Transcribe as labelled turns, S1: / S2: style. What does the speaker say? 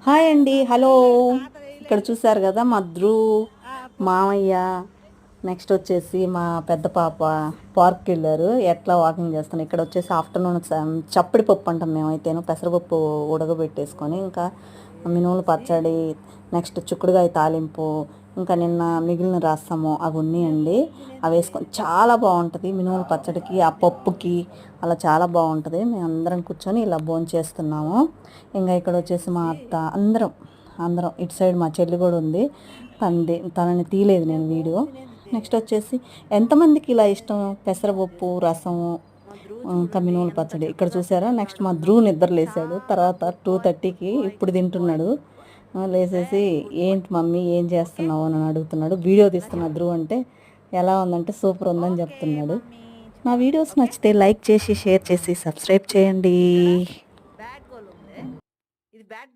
S1: Hi అండి, hello. ఇక్కడ చూసారు కదా మా మామయ్య, నెక్స్ట్ వచ్చేసి మా పెద్ద పాప పార్క్కి వెళ్ళారు. ఎట్లా వాకింగ్ చేస్తాను. ఇక్కడ వచ్చేసి ఆఫ్టర్నూన్ చప్పడి పప్పు అంటాం మేమైతేను, పెసరపప్పు ఉడకబెట్టేసుకొని, ఇంకా మినుములు పచ్చడి, నెక్స్ట్ చిక్కుడుగాయ తాలింపు, ఇంకా నిన్న మిగిలిన రసము అవి ఉన్నాయండి. అవి వేసుకొని చాలా బాగుంటుంది మినుముల పచ్చడికి, ఆ పప్పుకి అలా చాలా బాగుంటుంది. మేము అందరం కూర్చొని ఇలా భోంచేస్తున్నాము. ఇంకా ఇక్కడ వచ్చేసి మా అత్త, అందరం ఇటు సైడ్ మా చెల్లి కూడా ఉంది. తనని తీయలేదు నేను వీడియో. నెక్స్ట్ వచ్చేసి ఎంతమందికి ఇలా ఇష్టం పెసరపప్పు రసము, ఇంకా మినుముల పచ్చడి. ఇక్కడ చూసారా, నెక్స్ట్ మా నిద్ర లేసాడు. తర్వాత 2:30కి ఇప్పుడు తింటున్నాడు. లేసేసి ఏంటి మమ్మీ ఏం చేస్తున్నావు అని అడుగుతున్నాడు. వీడియో తీస్తున్నా అంటే ఎలా ఉందంటే సూపర్ ఉందని చెప్తున్నాడు. నా వీడియోస్ నచ్చితే లైక్ చేసి, షేర్ చేసి, సబ్స్క్రైబ్ చేయండి.